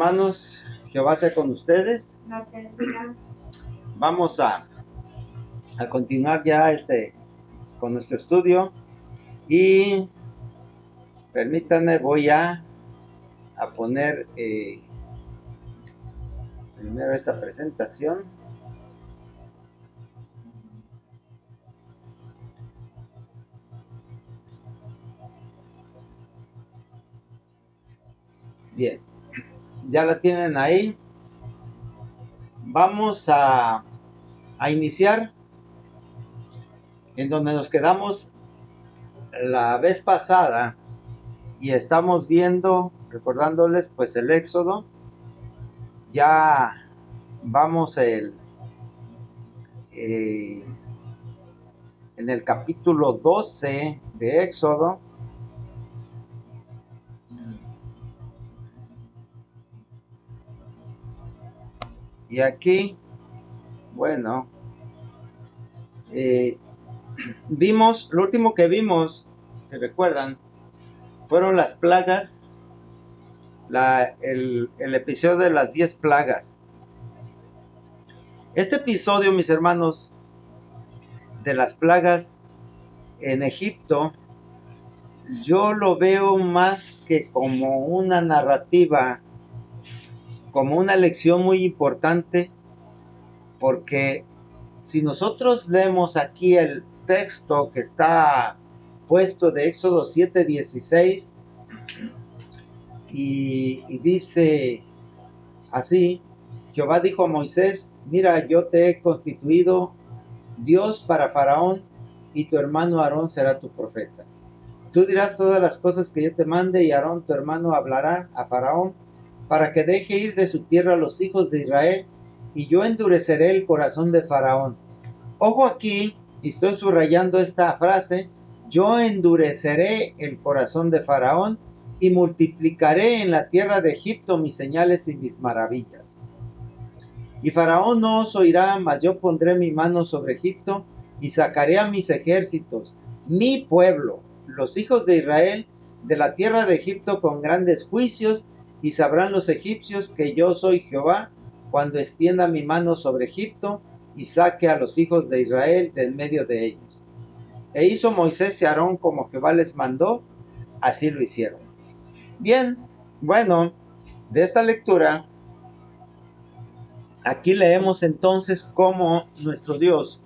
Hermanos, Jehová sea con ustedes. Vamos a continuar ya con nuestro estudio y permítanme, voy a poner primero esta presentación. Bien, ya la tienen ahí. Vamos a iniciar en donde nos quedamos la vez pasada y estamos viendo, recordándoles pues el Éxodo. Ya vamos eh, en el capítulo 12 de Éxodo. Y aquí, bueno, eh, lo último que vimos, si recuerdan, fueron las plagas, el episodio de las 10 plagas. Este episodio, mis hermanos, de las plagas en Egipto, yo lo veo más que como una narrativa, como una lección muy importante, porque si nosotros leemos aquí el texto que está puesto de Éxodo 7:16 y dice así: Jehová dijo a Moisés, mira, yo te he constituido Dios para Faraón y tu hermano Aarón será tu profeta. Tú dirás todas las cosas que yo te mande y Aarón tu hermano hablará a Faraón para que deje ir de su tierra a los hijos de Israel, y yo endureceré el corazón de Faraón. Ojo aquí, y estoy subrayando esta frase: yo endureceré el corazón de Faraón y multiplicaré en la tierra de Egipto mis señales y mis maravillas. Y Faraón no os oirá, mas yo pondré mi mano sobre Egipto y sacaré a mis ejércitos, mi pueblo, los hijos de Israel, de la tierra de Egipto con grandes juicios, y sabrán los egipcios que yo soy Jehová, cuando extienda mi mano sobre Egipto y saque a los hijos de Israel de en medio de ellos. E hizo Moisés y Aarón como Jehová les mandó, así lo hicieron. Bien, bueno, de esta lectura, aquí leemos entonces cómo nuestro Dios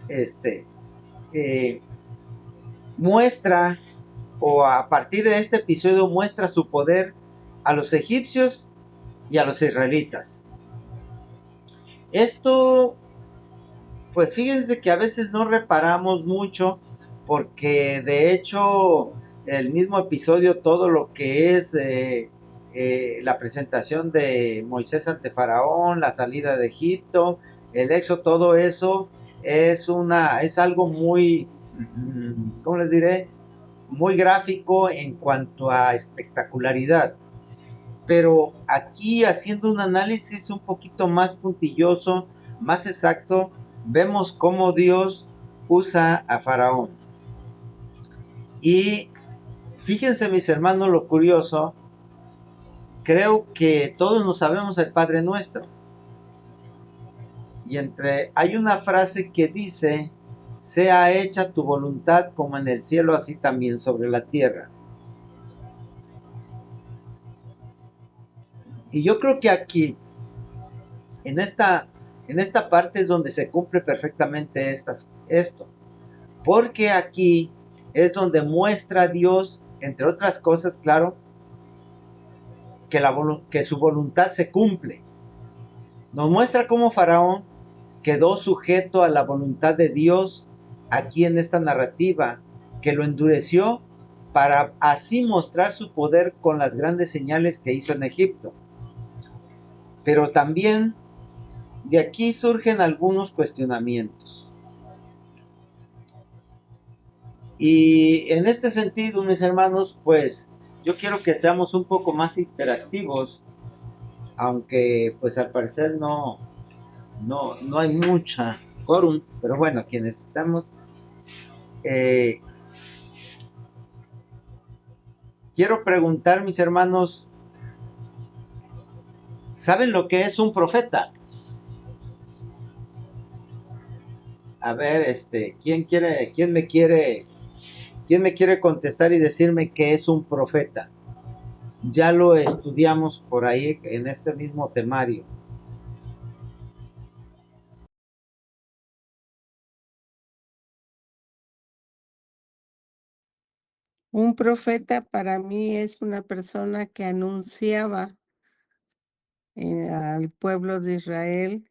este, eh, muestra, o a partir de este episodio muestra su poder a los egipcios y a los israelitas. Esto, pues fíjense que a veces no reparamos mucho, porque de hecho el mismo episodio, todo lo que es la presentación de Moisés ante Faraón, la salida de Egipto, el éxodo, todo eso es algo muy, ¿cómo les diré? Muy gráfico en cuanto a espectacularidad. Pero aquí, haciendo un análisis un poquito más puntilloso, más exacto, vemos cómo Dios usa a Faraón. Y fíjense, mis hermanos, lo curioso, creo que todos nos sabemos el Padre Nuestro. Y hay una frase que dice: sea hecha tu voluntad como en el cielo, así también sobre la tierra. Y yo creo que aquí, en esta parte, es donde se cumple perfectamente esto. Porque aquí es donde muestra Dios, entre otras cosas, claro, que su voluntad se cumple. Nos muestra cómo Faraón quedó sujeto a la voluntad de Dios aquí en esta narrativa, que lo endureció para así mostrar su poder con las grandes señales que hizo en Egipto. Pero también de aquí surgen algunos cuestionamientos. Y en este sentido, mis hermanos, pues yo quiero que seamos un poco más interactivos, aunque pues al parecer no hay mucha quórum, pero bueno, quienes estamos, eh, quiero preguntar, mis hermanos, ¿Saben lo que es un profeta? A ver, quién me quiere contestar y decirme qué es un profeta? Ya lo estudiamos por ahí en este mismo temario. Un profeta para mí es una persona que anunciaba al pueblo de Israel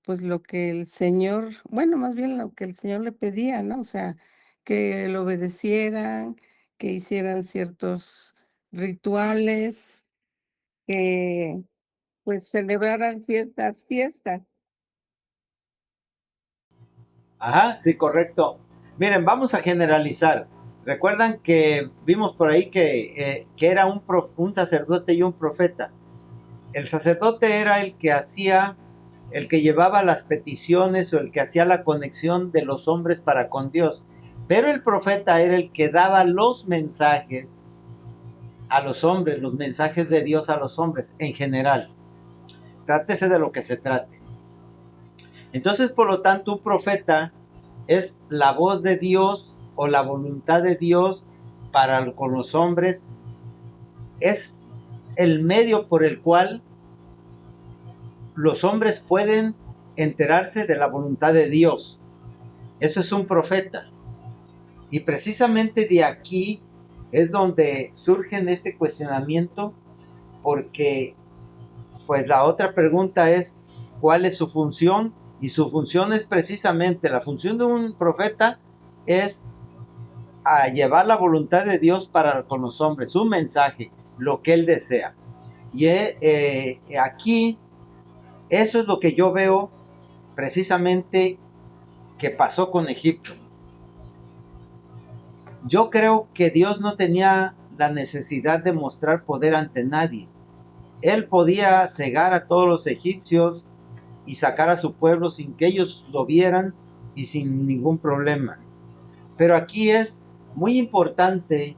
pues lo que el Señor, bueno, más bien lo que el Señor le pedía, ¿no? O sea, que lo obedecieran, que hicieran ciertos rituales, que pues celebraran ciertas fiestas. Ajá, sí, correcto. Miren, vamos a generalizar. Recuerdan que vimos por ahí que era un sacerdote y un profeta. El sacerdote era el que hacía, el que llevaba las peticiones o el que hacía la conexión de los hombres para con Dios. Pero el profeta era el que daba los mensajes a los hombres, los mensajes de Dios a los hombres en general. Trátese de lo que se trate. Entonces, por lo tanto, un profeta es la voz de Dios o la voluntad de Dios para con los hombres. Es el medio por el cual los hombres pueden enterarse de la voluntad de Dios. Eso es un profeta. Y precisamente de aquí es donde surge este cuestionamiento, porque pues la otra pregunta es ¿cuál es su función? Y su función es precisamente, la función de un profeta es a llevar la voluntad de Dios para con los hombres, un mensaje, lo que él desea. Y aquí eso es lo que yo veo precisamente que pasó con Egipto. Yo creo que Dios no tenía la necesidad de mostrar poder ante nadie. Él podía cegar a todos los egipcios y sacar a su pueblo sin que ellos lo vieran y sin ningún problema. Pero aquí es muy importante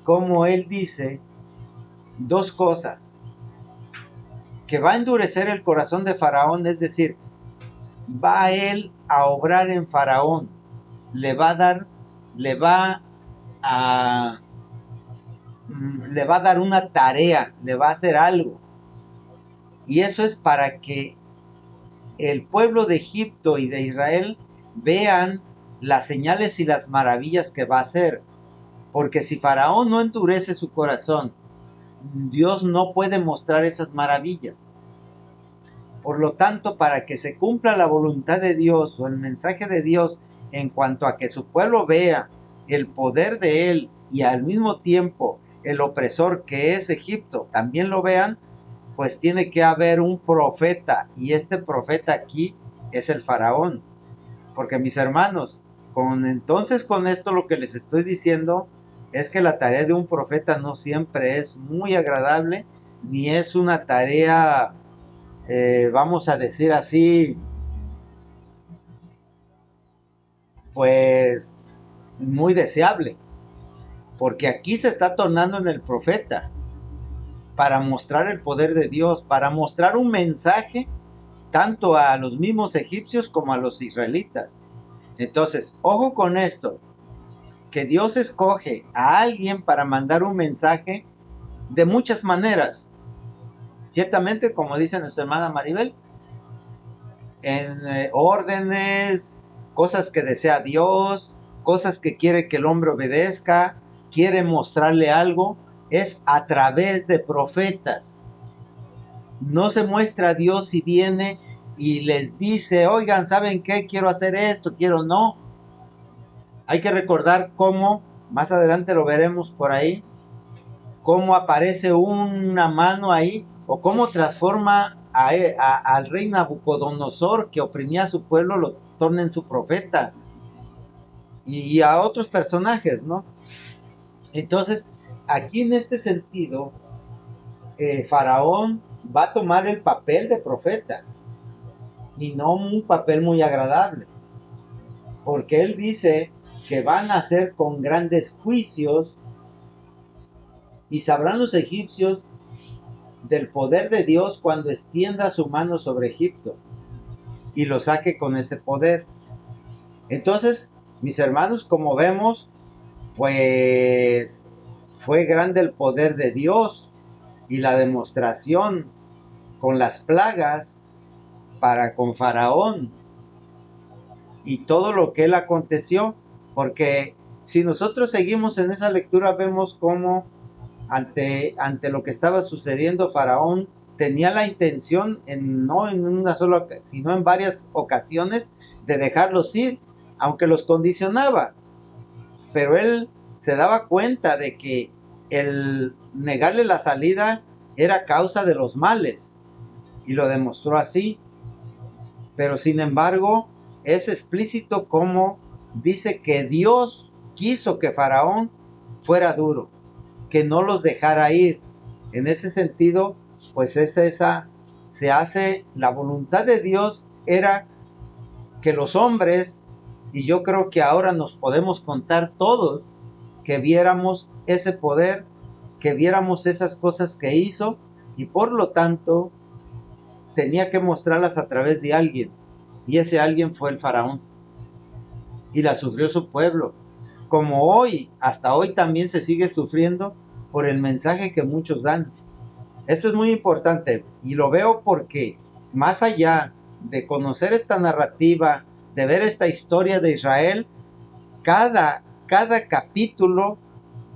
como él dice dos cosas: que va a endurecer el corazón de Faraón, es decir, va él a obrar en Faraón, le va a dar, le va a, le va a dar una tarea, le va a hacer algo. Y eso es para que el pueblo de Egipto y de Israel vean las señales y las maravillas que va a hacer. Porque si Faraón no endurece su corazón, Dios no puede mostrar esas maravillas. Por lo tanto, para que se cumpla la voluntad de Dios o el mensaje de Dios en cuanto a que su pueblo vea el poder de él y al mismo tiempo el opresor que es Egipto también lo vean, pues tiene que haber un profeta, y este profeta aquí es el faraón. Porque mis hermanos, con esto lo que les estoy diciendo es que la tarea de un profeta no siempre es muy agradable, ni es una tarea, vamos a decir así, pues muy deseable. Porque aquí se está tornando en el profeta para mostrar el poder de Dios, para mostrar un mensaje tanto a los mismos egipcios como a los israelitas. Entonces, ojo con esto, que Dios escoge a alguien para mandar un mensaje de muchas maneras. Ciertamente, como dice nuestra hermana Maribel, en órdenes, cosas que desea Dios, cosas que quiere que el hombre obedezca, quiere mostrarle algo, es a través de profetas. No se muestra a Dios si viene y les dice, oigan, ¿saben qué? Quiero hacer esto, quiero no. Hay que recordar cómo, más adelante lo veremos por ahí, cómo aparece una mano ahí, o cómo transforma al rey Nabucodonosor, que oprimía a su pueblo, lo torna en su profeta, y a otros personajes, ¿no? Entonces, aquí en este sentido, Faraón va a tomar el papel de profeta, y no un papel muy agradable, porque él dice que van a hacer con grandes juicios, y sabrán los egipcios del poder de Dios cuando extienda su mano sobre Egipto y lo saque con ese poder. Entonces, mis hermanos, como vemos, pues fue grande el poder de Dios y la demostración con las plagas para con Faraón y todo lo que él aconteció, porque si nosotros seguimos en esa lectura vemos cómo ante lo que estaba sucediendo Faraón tenía la intención no en una sola, sino en varias ocasiones de dejarlos ir, aunque los condicionaba, pero él se daba cuenta de que el negarle la salida era causa de los males y lo demostró así. Pero sin embargo, es explícito como dice que Dios quiso que Faraón fuera duro, que no los dejara ir. En ese sentido, pues es esa, se hace, la voluntad de Dios era que los hombres, y yo creo que ahora nos podemos contar todos, que viéramos ese poder, que viéramos esas cosas que hizo, y por lo tanto tenía que mostrarlas a través de alguien, y ese alguien fue el faraón, y la sufrió su pueblo, como hoy, hasta hoy también se sigue sufriendo por el mensaje que muchos dan. Esto es muy importante, y lo veo porque más allá de conocer esta narrativa, de ver esta historia de Israel, cada capítulo,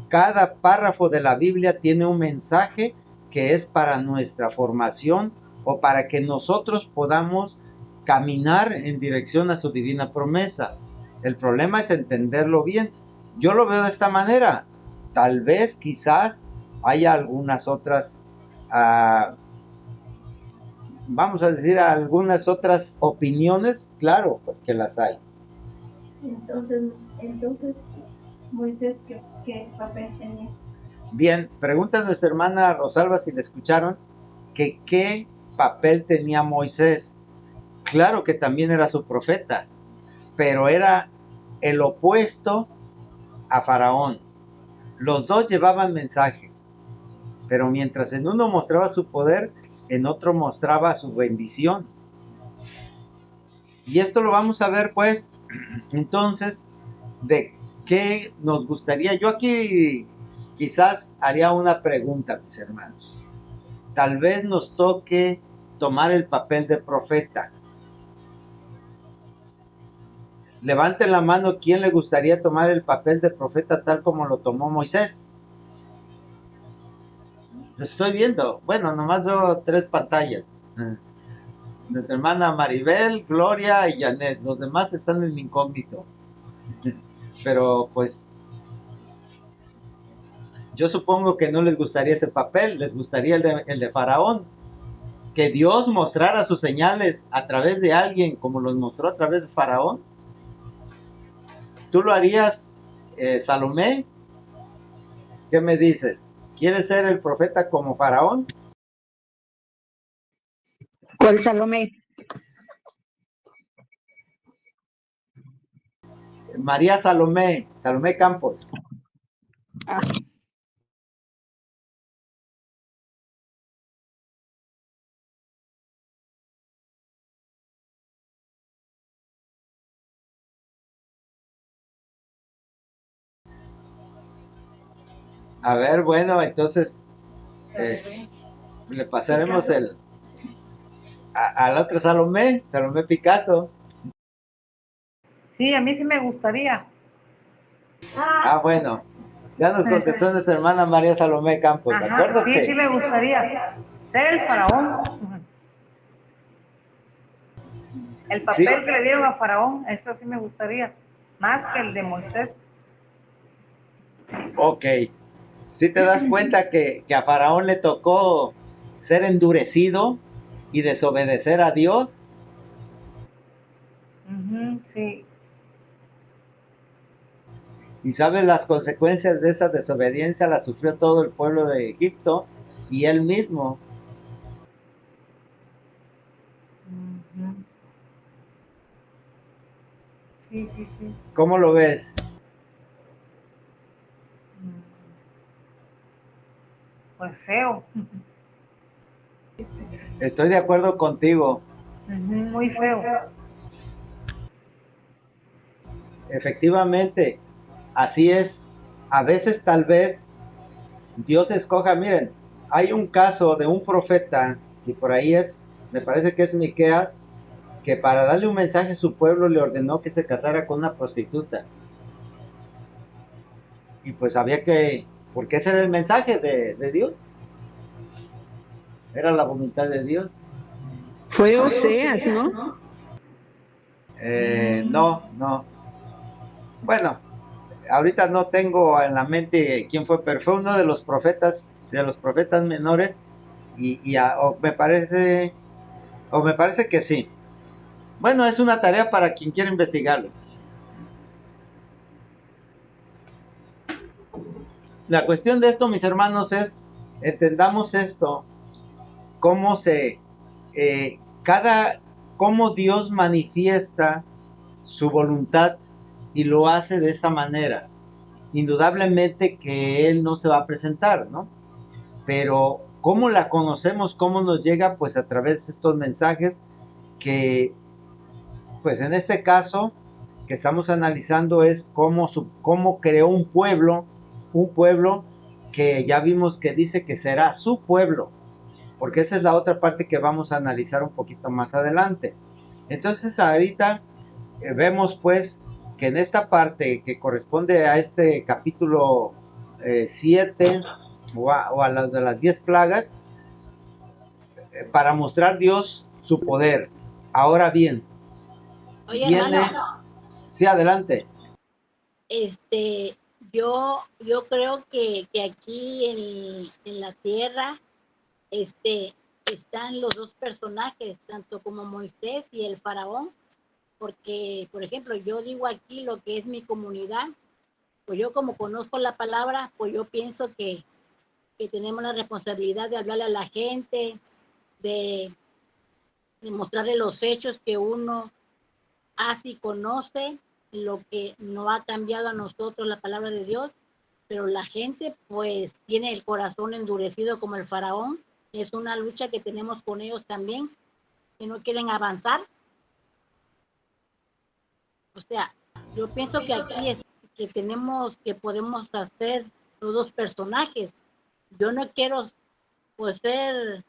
cada párrafo de la Biblia tiene un mensaje que es para nuestra formación o para que nosotros podamos caminar en dirección a su divina promesa. El problema es entenderlo bien. Yo lo veo de esta manera. Tal vez, quizás, haya algunas otras, uh, vamos a decir, algunas otras opiniones. Claro, porque las hay. Entonces Moisés, ¿qué papel tenía? Bien, pregunta a nuestra hermana Rosalba si le escucharon que qué papel tenía Moisés. Claro que también era su profeta, pero era el opuesto a Faraón. Los dos llevaban mensajes, pero mientras en uno mostraba su poder, en otro mostraba su bendición. Y esto lo vamos a ver pues entonces de qué nos gustaría. Yo aquí quizás haría una pregunta, mis hermanos. Tal vez nos toque tomar el papel de profeta. Levanten la mano, ¿quién le gustaría tomar el papel de profeta tal como lo tomó Moisés? Lo estoy viendo. Bueno, nomás veo 3 pantallas. Nuestra hermana Maribel, Gloria y Janet. Los demás están en incógnito. Pero pues yo supongo que no les gustaría ese papel, les gustaría el de Faraón. Que Dios mostrara sus señales a través de alguien como los mostró a través de Faraón. ¿Tú lo harías, Salomé? ¿Qué me dices? ¿Quieres ser el profeta como Faraón? ¿Cuál Salomé? María Salomé, Salomé Campos. Ah, A ver, bueno, entonces le pasaremos al otro Salomé, Salomé Picasso. Sí, a mí sí me gustaría. Ah, bueno, ya nos contestó nuestra hermana María Salomé Campos, Ajá, sí, sí acuérdate. me gustaría ser el faraón. El Sí, papel que le dieron a Faraón, eso sí me gustaría, más que el de Moisés. ok. Si te das cuenta que a Faraón le tocó ser endurecido y desobedecer a Dios. Sí. Y sabes, las consecuencias de esa desobediencia las sufrió todo el pueblo de Egipto y él mismo. Ujú. Sí, sí, sí. ¿Cómo lo ves? Mm, Pues feo. Estoy de acuerdo contigo. Muy feo. Efectivamente, así es. A veces tal vez Dios escoja, miren, hay un caso de un profeta, y por ahí es, me parece que es Miqueas, que para darle un mensaje a su pueblo le ordenó que se casara con una prostituta. Y pues había que, porque ese era el mensaje de Dios, era la voluntad de Dios. Fue Oseas, ¿no? No, no. Bueno, ahorita no tengo en la mente quién fue, pero fue uno de los profetas menores, o me parece que sí. Bueno, es una tarea para quien quiera investigarlo. La cuestión de esto, mis hermanos, es entendamos esto, cómo se, cada, cómo Dios manifiesta su voluntad y lo hace de esa manera. Indudablemente que Él no se va a presentar, ¿no? Pero cómo la conocemos, cómo nos llega, pues a través de estos mensajes que, pues en este caso que estamos analizando es cómo creó un pueblo que ya vimos que dice que será su pueblo, porque esa es la otra parte que vamos a analizar un poquito más adelante. Entonces ahorita vemos pues que en esta parte que corresponde a este capítulo 7 o a las de las 10 plagas, para mostrar Dios su poder. Ahora bien, Oye, viene, hermano, sí, adelante. este, yo creo que aquí en la tierra, están los dos personajes, tanto como Moisés y el faraón, porque, por ejemplo, yo digo aquí lo que es mi comunidad, pues yo como conozco la palabra, pues yo pienso que tenemos la responsabilidad de hablarle a la gente, de, de mostrarle los hechos que uno hace y conoce, lo que no ha cambiado a nosotros la palabra de Dios, pero la gente pues tiene el corazón endurecido como el faraón. Es una lucha que tenemos con ellos también, que no quieren avanzar. O sea, yo pienso que aquí es que tenemos, que podemos hacer los dos personajes. Yo no quiero pues ser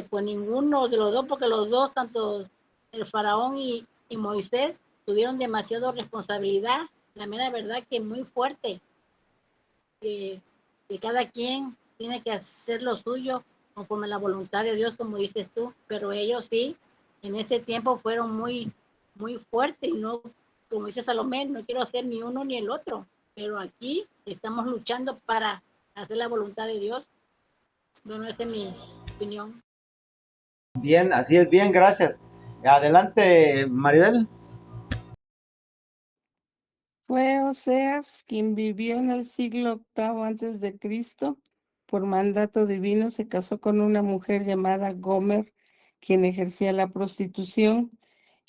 pues ninguno de los dos, porque los dos, tanto el faraón y Moisés, tuvieron demasiada responsabilidad, la mera verdad que muy fuerte, que, que cada quien tiene que hacer lo suyo conforme a la voluntad de Dios, como dices tú, pero ellos sí, en ese tiempo fueron muy fuertes, y no, como dice Salomé, no quiero hacer ni uno ni el otro, pero aquí estamos luchando para hacer la voluntad de Dios. Bueno, esa es mi opinión. Bien, así es, bien, gracias. Adelante, Maribel. Fue Oseas quien vivió en el siglo octavo antes de Cristo. Por mandato divino se casó con una mujer llamada Gomer, quien ejercía la prostitución.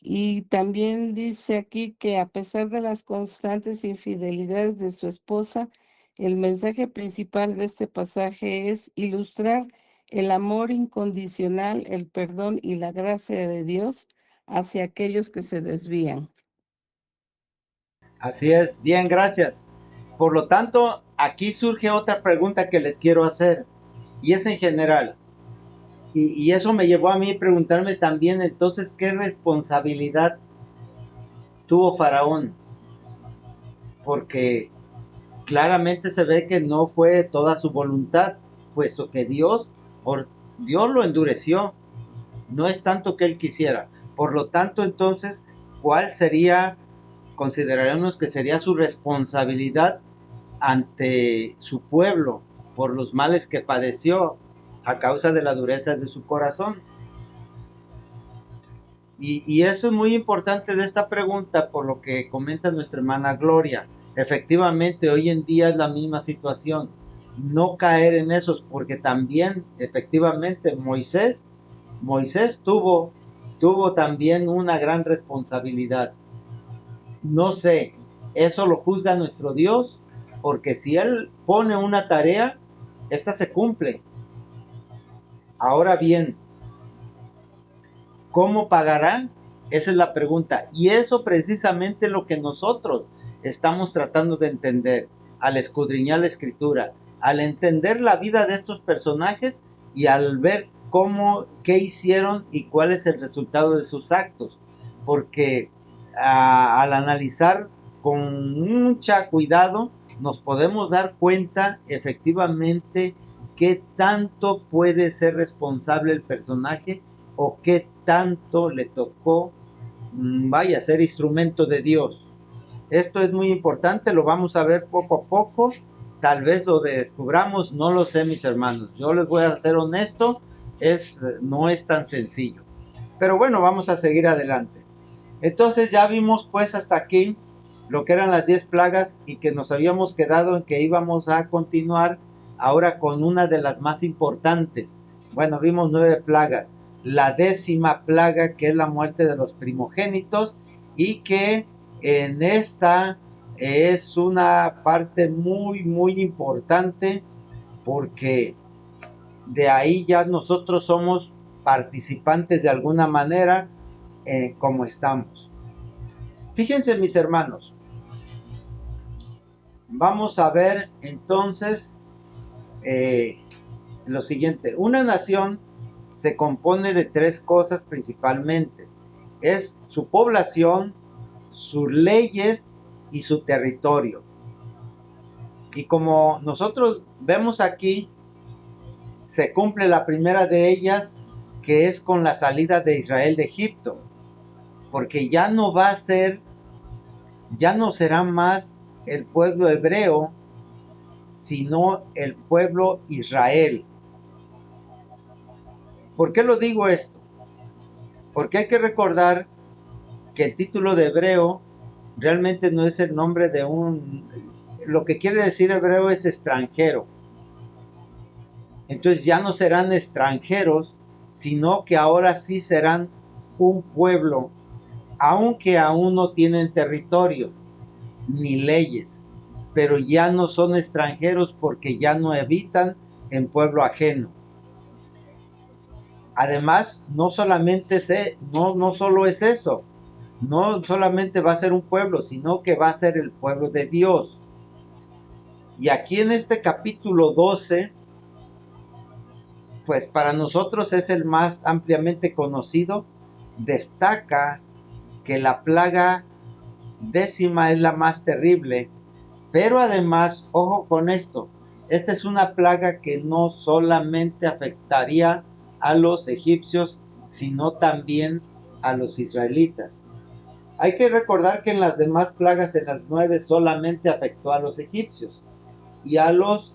Y también dice aquí que a pesar de las constantes infidelidades de su esposa, el mensaje principal de este pasaje es ilustrar el amor incondicional, el perdón y la gracia de Dios hacia aquellos que se desvían. Así es, bien, gracias. Por lo tanto, aquí surge otra pregunta que les quiero hacer, y es en general. Y eso me llevó a mí a preguntarme también, entonces, ¿qué responsabilidad tuvo Faraón? Porque claramente se ve que no fue toda su voluntad, puesto que Dios lo endureció. No es tanto que él quisiera. Por lo tanto, entonces, ¿cuál sería, consideraremos que sería su responsabilidad ante su pueblo por los males que padeció a causa de la dureza de su corazón? Y esto es muy importante de esta pregunta por lo que comenta nuestra hermana Gloria. Efectivamente, hoy en día es la misma situación. No caer en esos, porque también, efectivamente, Moisés tuvo también una gran responsabilidad. No sé, eso lo juzga nuestro Dios, porque si Él pone una tarea, esta se cumple. Ahora bien, ¿cómo pagarán? Esa es la pregunta. Y eso precisamente es lo que nosotros estamos tratando de entender al escudriñar la escritura, al entender la vida de estos personajes y al ver qué hicieron y cuál es el resultado de sus actos. Porque al analizar con mucha cuidado, nos podemos dar cuenta efectivamente qué tanto puede ser responsable el personaje o qué tanto le tocó, vaya, ser instrumento de Dios. Esto es muy importante, lo vamos a ver poco a poco, tal vez lo descubramos, no lo sé, mis hermanos. Yo les voy a ser honesto, no es tan sencillo. Pero bueno, vamos a seguir adelante. Entonces ya vimos pues hasta aquí lo que eran las 10 plagas y que nos habíamos quedado en que íbamos a continuar ahora con una de las más importantes. Bueno, vimos 9 plagas. La 10ª plaga, que es la muerte de los primogénitos, y que en esta es una parte muy muy importante, porque de ahí ya nosotros somos participantes de alguna manera, como estamos. Fíjense, mis hermanos, vamos a ver entonces lo siguiente. Una nación se compone de 3 cosas principalmente. Es su población, sus leyes y su territorio. Y como nosotros vemos aquí, se cumple la primera de ellas, que es con la salida de Israel de Egipto. Porque ya no será más el pueblo hebreo, sino el pueblo Israel. ¿Por qué lo digo esto? Porque hay que recordar que el título de hebreo realmente no es el nombre de lo que quiere decir hebreo es extranjero. Entonces ya no serán extranjeros, sino que ahora sí serán un pueblo, aunque aún no tienen territorio ni leyes, pero ya no son extranjeros porque ya no habitan en pueblo ajeno. Además, no solo es eso, no solamente va a ser un pueblo, sino que va a ser el pueblo de Dios. Y aquí en este capítulo 12, pues para nosotros es el más ampliamente conocido, destaca que la plaga 10ª es la más terrible, pero además, ojo con esto, esta es una plaga que no solamente afectaría a los egipcios, sino también a los israelitas. Hay que recordar que en las demás plagas, en las 9, solamente afectó a los egipcios, y a los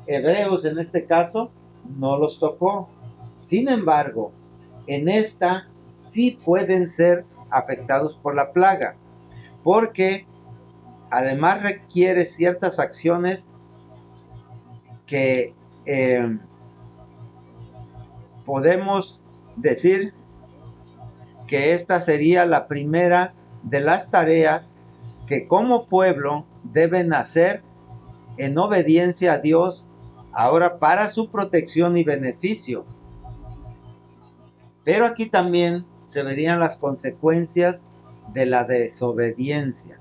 hebreos en este caso no los tocó. Sin embargo, en esta sí pueden ser afectados por la plaga, porque además requiere ciertas acciones que podemos decir que esta sería la primera de las tareas que como pueblo deben hacer en obediencia a Dios, ahora para su protección y beneficio. Pero aquí también se verían las consecuencias de la desobediencia.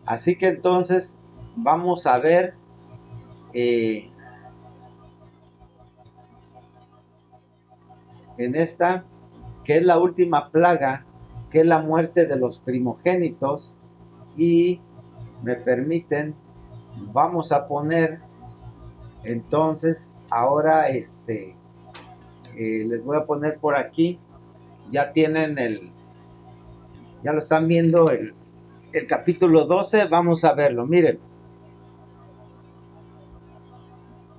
Así que entonces vamos a ver en esta, que es la última plaga, que es la muerte de los primogénitos. Y me permiten, vamos a poner entonces ahora les voy a poner por aquí, ya tienen ya lo están viendo el capítulo 12, vamos a verlo. Miren,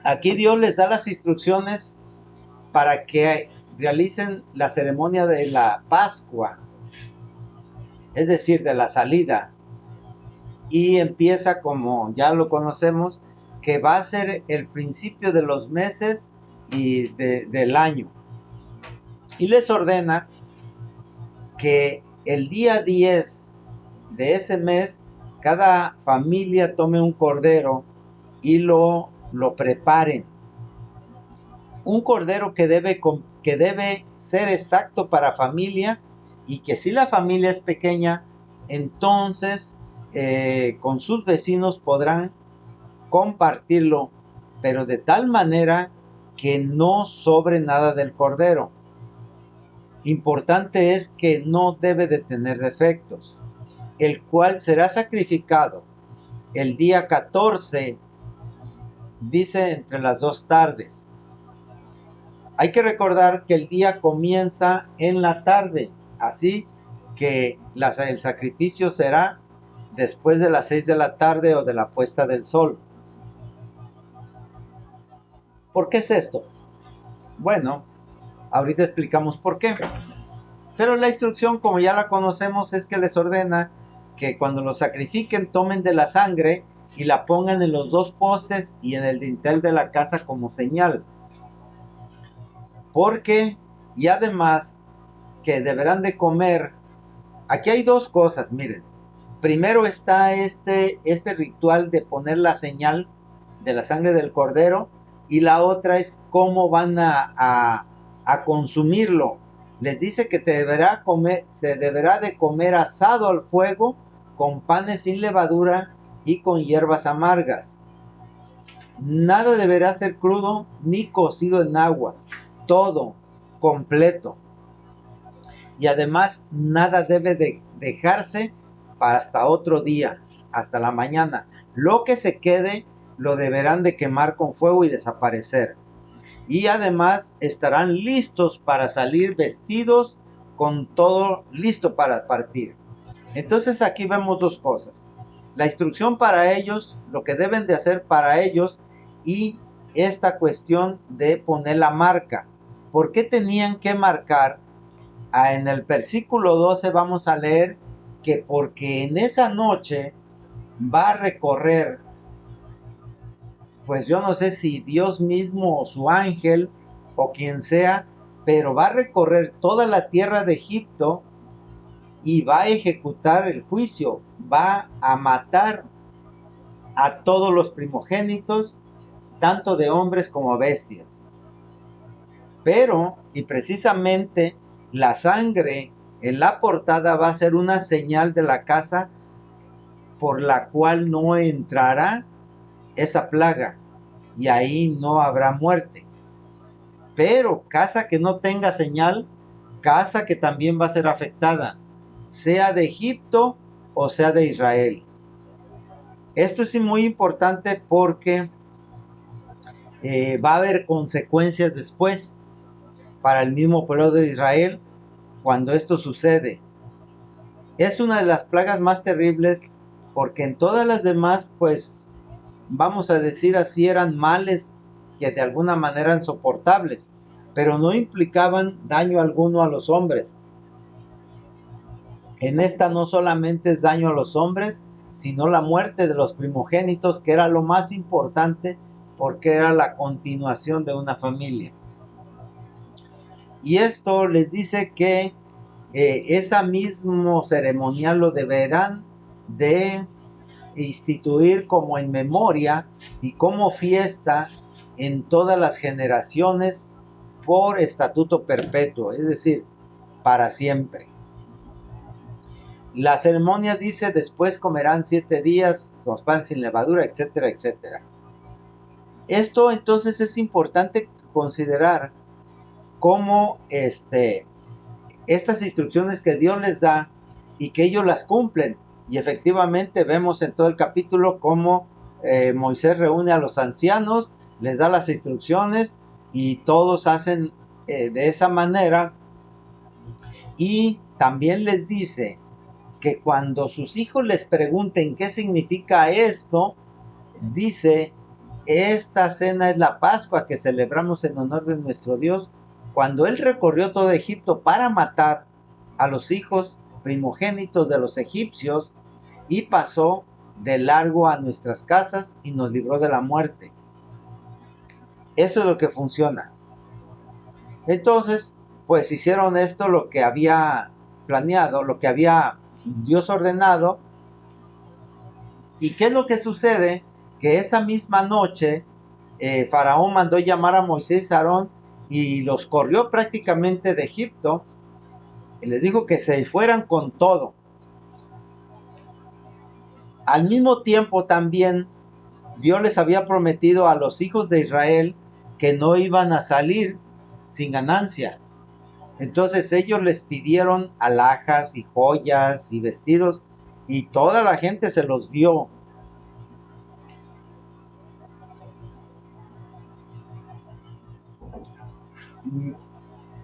aquí Dios les da las instrucciones para que realicen la ceremonia de la Pascua, es decir, de la salida, y empieza como ya lo conocemos, que va a ser el principio de los meses y del año, y les ordena que el día 10 de ese mes cada familia tome un cordero y lo lo preparen. Un cordero que debe ser exacto para familia, y que si la familia es pequeña, entonces con sus vecinos podrán compartirlo, pero de tal manera que no sobre nada del cordero. Importante es que no debe de tener defectos, el cual será sacrificado el día 14, dice, entre las 2 tardes. Hay que recordar que el día comienza en la tarde, así que el sacrificio será después de las 6 de la tarde o de la puesta del sol. ¿Por qué es esto? Bueno, ahorita explicamos por qué. Pero la instrucción, como ya la conocemos, es que les ordena que cuando lo sacrifiquen tomen de la sangre y la pongan en los 2 postes y en el dintel de la casa como señal. Porque, y además, que deberán de comer. Aquí hay 2 cosas, miren. Primero está este ritual de poner la señal de la sangre del cordero, y la otra es cómo van a consumirlo. Les dice que se deberá de comer asado al fuego, con panes sin levadura y con hierbas amargas. Nada deberá ser crudo ni cocido en agua, todo completo. Y además nada debe de dejarse para hasta otro día, hasta la mañana. Lo que se quede lo deberán de quemar con fuego y desaparecer. Y además estarán listos para salir vestidos, con todo listo para partir. Entonces aquí vemos 2 cosas. La instrucción para ellos, lo que deben de hacer para ellos, y esta cuestión de poner la marca. ¿Por qué tenían que marcar? En el versículo 12 vamos a leer que porque en esa noche va a recorrer, pues yo no sé si Dios mismo o su ángel o quien sea, pero va a recorrer toda la tierra de Egipto y va a ejecutar el juicio, va a matar a todos los primogénitos, tanto de hombres como bestias. Pero, y precisamente, la sangre en la portada va a ser una señal de la casa por la cual no entrará esa plaga, y ahí no habrá muerte. Pero casa que no tenga señal, casa que también va a ser afectada, sea de Egipto o sea de Israel. Esto es muy importante porque va a haber consecuencias después para el mismo pueblo de Israel cuando esto sucede. Es una de las plagas más terribles, porque en todas las demás, pues vamos a decir así, eran males que de alguna manera eran soportables, pero no implicaban daño alguno a los hombres. En esta no solamente es daño a los hombres, sino la muerte de los primogénitos, que era lo más importante, porque era la continuación de una familia. Y esto les dice que esa mismo ceremonial lo deberán de instituir como en memoria y como fiesta en todas las generaciones, por estatuto perpetuo, es decir, para siempre. La ceremonia dice: después comerán 7 días con pan sin levadura, etcétera, etcétera. Esto entonces es importante considerar cómo estas instrucciones que Dios les da y que ellos las cumplen. Y efectivamente vemos en todo el capítulo cómo Moisés reúne a los ancianos, les da las instrucciones y todos hacen de esa manera. Y también les dice que cuando sus hijos les pregunten qué significa esto, dice: esta cena es la Pascua que celebramos en honor de nuestro Dios, cuando Él recorrió todo Egipto para matar a los hijos primogénitos de los egipcios, y pasó de largo a nuestras casas y nos libró de la muerte. Eso es lo que funciona. Entonces, pues hicieron esto, lo que había planeado, lo que había Dios ordenado. ¿Y qué es lo que sucede? Que esa misma noche Faraón mandó llamar a Moisés y Aarón y los corrió prácticamente de Egipto y les dijo que se fueran con todo. Al mismo tiempo también Dios les había prometido a los hijos de Israel que no iban a salir sin ganancia. Entonces ellos les pidieron alhajas y joyas y vestidos y toda la gente se los dio.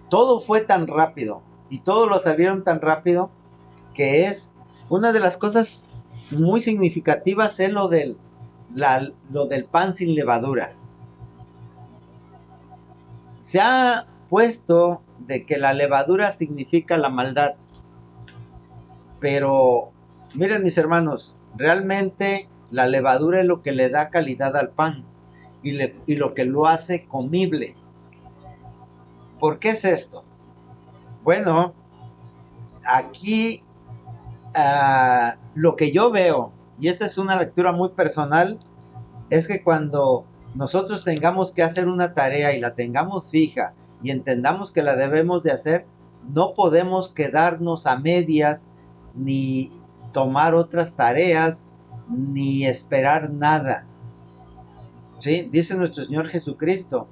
Todo fue tan rápido y todos lo salieron tan rápido que es una de las cosas muy significativas es lo del pan sin levadura. Se ha puesto de que la levadura significa la maldad, pero miren mis hermanos, realmente la levadura es lo que le da calidad al pan y lo que lo hace comible. ¿Por qué es esto? Bueno, aquí lo que yo veo, y esta es una lectura muy personal, es que cuando nosotros tengamos que hacer una tarea y la tengamos fija y entendamos que la debemos de hacer, no podemos quedarnos a medias ni tomar otras tareas ni esperar nada. ¿Sí? Dice nuestro Señor Jesucristo,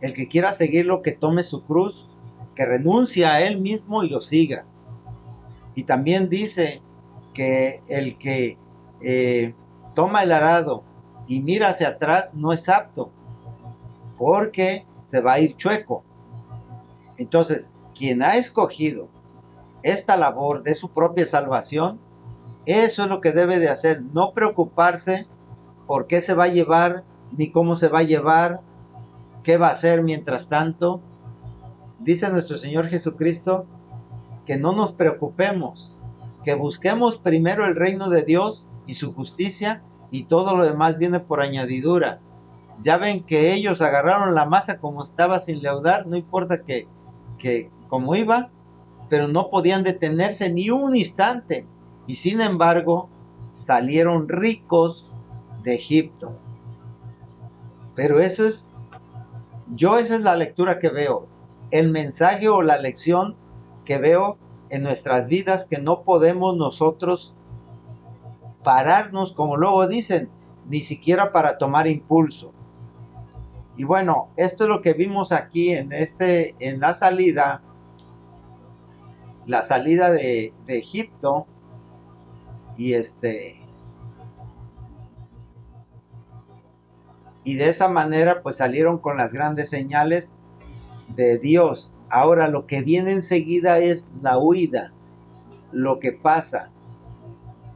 el que quiera seguirlo, que tome su cruz, que renuncie a él mismo y lo siga. Y también dice que el que toma el arado y mira hacia atrás no es apto, porque se va a ir chueco. Entonces, quien ha escogido esta labor de su propia salvación, eso es lo que debe de hacer, no preocuparse por qué se va a llevar, ni cómo se va a llevar, qué va a hacer mientras tanto. Dice nuestro Señor Jesucristo que no nos preocupemos, que busquemos primero el reino de Dios y su justicia, y todo lo demás viene por añadidura. Ya ven que ellos agarraron la masa como estaba sin leudar, no importa que como iba, pero no podían detenerse ni un instante, y sin embargo salieron ricos de Egipto. Pero esa es la lectura que veo, el mensaje o la lección que veo en nuestras vidas, que no podemos nosotros pararnos, como luego dicen, ni siquiera para tomar impulso. Y bueno, esto es lo que vimos aquí en la salida de Egipto, y y de esa manera pues salieron con las grandes señales de Dios. Ahora lo que viene enseguida es la huida, lo que pasa.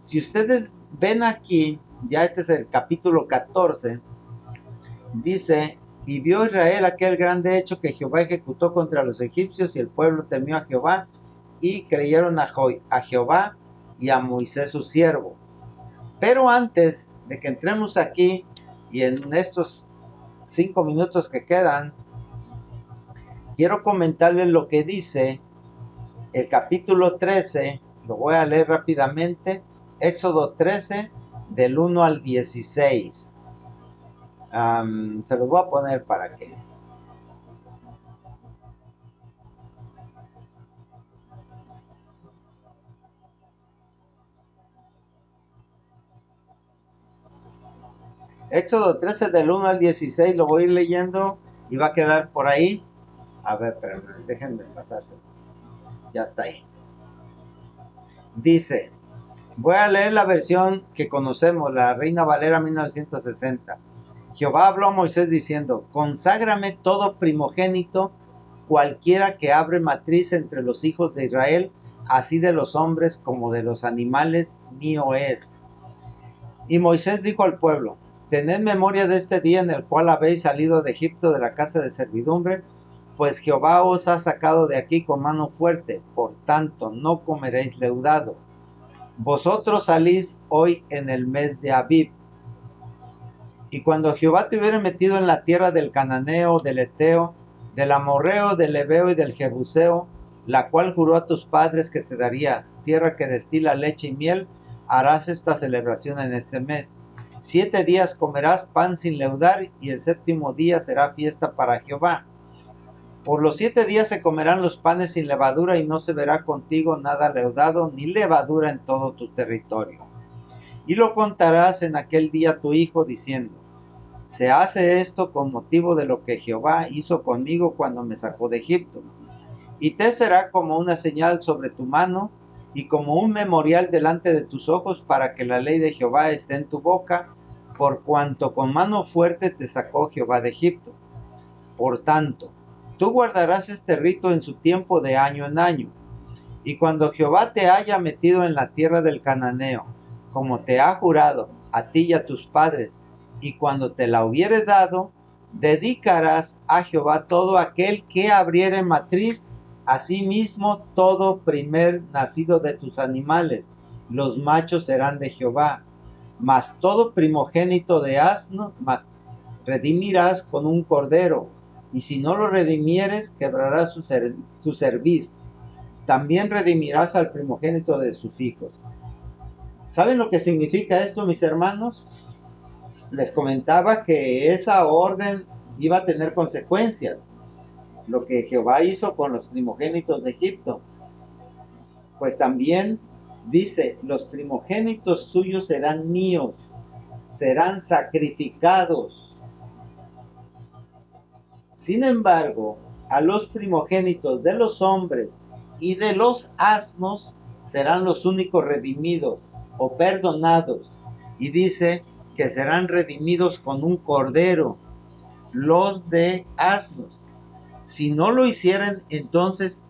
Si ustedes ven aquí, ya este es el capítulo 14, dice, y vio Israel aquel grande hecho que Jehová ejecutó contra los egipcios, y el pueblo temió a Jehová, y creyeron a Jehová y a Moisés su siervo. Pero antes de que entremos aquí, y en estos 5 minutos que quedan, quiero comentarles lo que dice el capítulo 13, lo voy a leer rápidamente, Éxodo 13, del 1 al 16. Se los voy a poner para que... Éxodo 13 del 1 al 16 lo voy a ir leyendo y va a quedar por ahí. A ver, pero déjenme pasarse. Ya está ahí. Dice, voy a leer la versión que conocemos, la Reina Valera 1960. Jehová habló a Moisés diciendo, conságrame todo primogénito, cualquiera que abre matriz entre los hijos de Israel, así de los hombres como de los animales, mío es. Y Moisés dijo al pueblo, tened memoria de este día en el cual habéis salido de Egipto de la casa de servidumbre, pues Jehová os ha sacado de aquí con mano fuerte, por tanto no comeréis leudado. Vosotros salís hoy en el mes de Abib. Y cuando Jehová te hubiere metido en la tierra del Cananeo, del Eteo, del Amorreo, del Ebeo y del Jebuseo, la cual juró a tus padres que te daría, tierra que destila leche y miel, harás esta celebración en este mes. 7 días comerás pan sin leudar, y el séptimo día será fiesta para Jehová. Por los 7 días se comerán los panes sin levadura, y no se verá contigo nada leudado, ni levadura en todo tu territorio. Y lo contarás en aquel día a tu hijo, diciendo: se hace esto con motivo de lo que Jehová hizo conmigo cuando me sacó de Egipto. Y te será como una señal sobre tu mano, y como un memorial delante de tus ojos, para que la ley de Jehová esté en tu boca, por cuanto con mano fuerte te sacó Jehová de Egipto. Por tanto, tú guardarás este rito en su tiempo de año en año. Y cuando Jehová te haya metido en la tierra del cananeo, como te ha jurado a ti y a tus padres, y cuando te la hubiere dado, dedicarás a Jehová todo aquel que abriere matriz, asimismo todo primer nacido de tus animales, los machos serán de Jehová. Mas todo primogénito de asno, mas redimirás con un cordero, y si no lo redimieres, quebrarás su cerviz. También redimirás al primogénito de sus hijos. ¿Saben lo que significa esto, mis hermanos? Les comentaba que esa orden iba a tener consecuencias. Lo que Jehová hizo con los primogénitos de Egipto. Pues también dice: los primogénitos suyos serán míos, serán sacrificados. Sin embargo, a los primogénitos de los hombres y de los asnos serán los únicos redimidos o perdonados. Y dice que serán redimidos con un cordero, los de asnos. Si no lo hicieran, entonces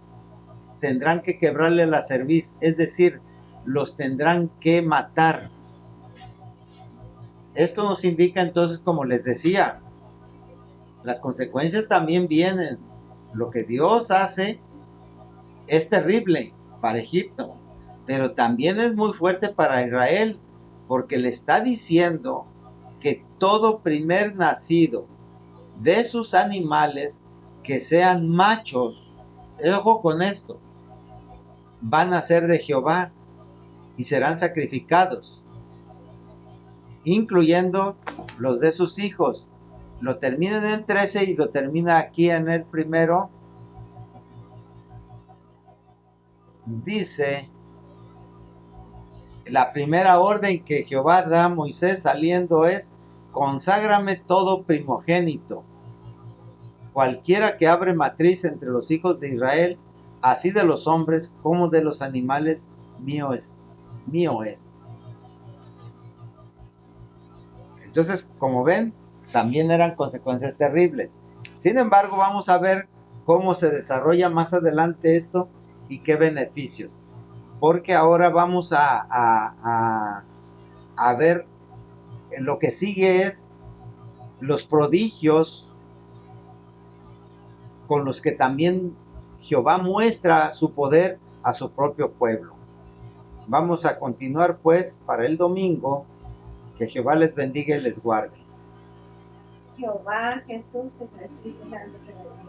tendrán que quebrarle la cerviz, es decir, los tendrán que matar. Esto nos indica entonces, como les decía, las consecuencias también vienen. Lo que Dios hace es terrible para Egipto, pero también es muy fuerte para Israel, porque le está diciendo que todo primer nacido de sus animales que sean machos, ojo con esto, van a ser de Jehová y serán sacrificados, incluyendo los de sus hijos. Lo termina en el 13 y lo termina aquí en el primero. Dice: la primera orden que Jehová da a Moisés saliendo es: conságrame todo primogénito, cualquiera que abre matriz entre los hijos de Israel, así de los hombres como de los animales, mío es. Mío es. Entonces, como ven, también eran consecuencias terribles. Sin embargo, vamos a ver cómo se desarrolla más adelante esto y qué beneficios. Porque ahora vamos a ver, lo que sigue es los prodigios con los que también Jehová muestra su poder a su propio pueblo. Vamos a continuar pues para el domingo. Que Jehová les bendiga y les guarde. Jehová, Jesús, y el Espíritu Santo te bendiga.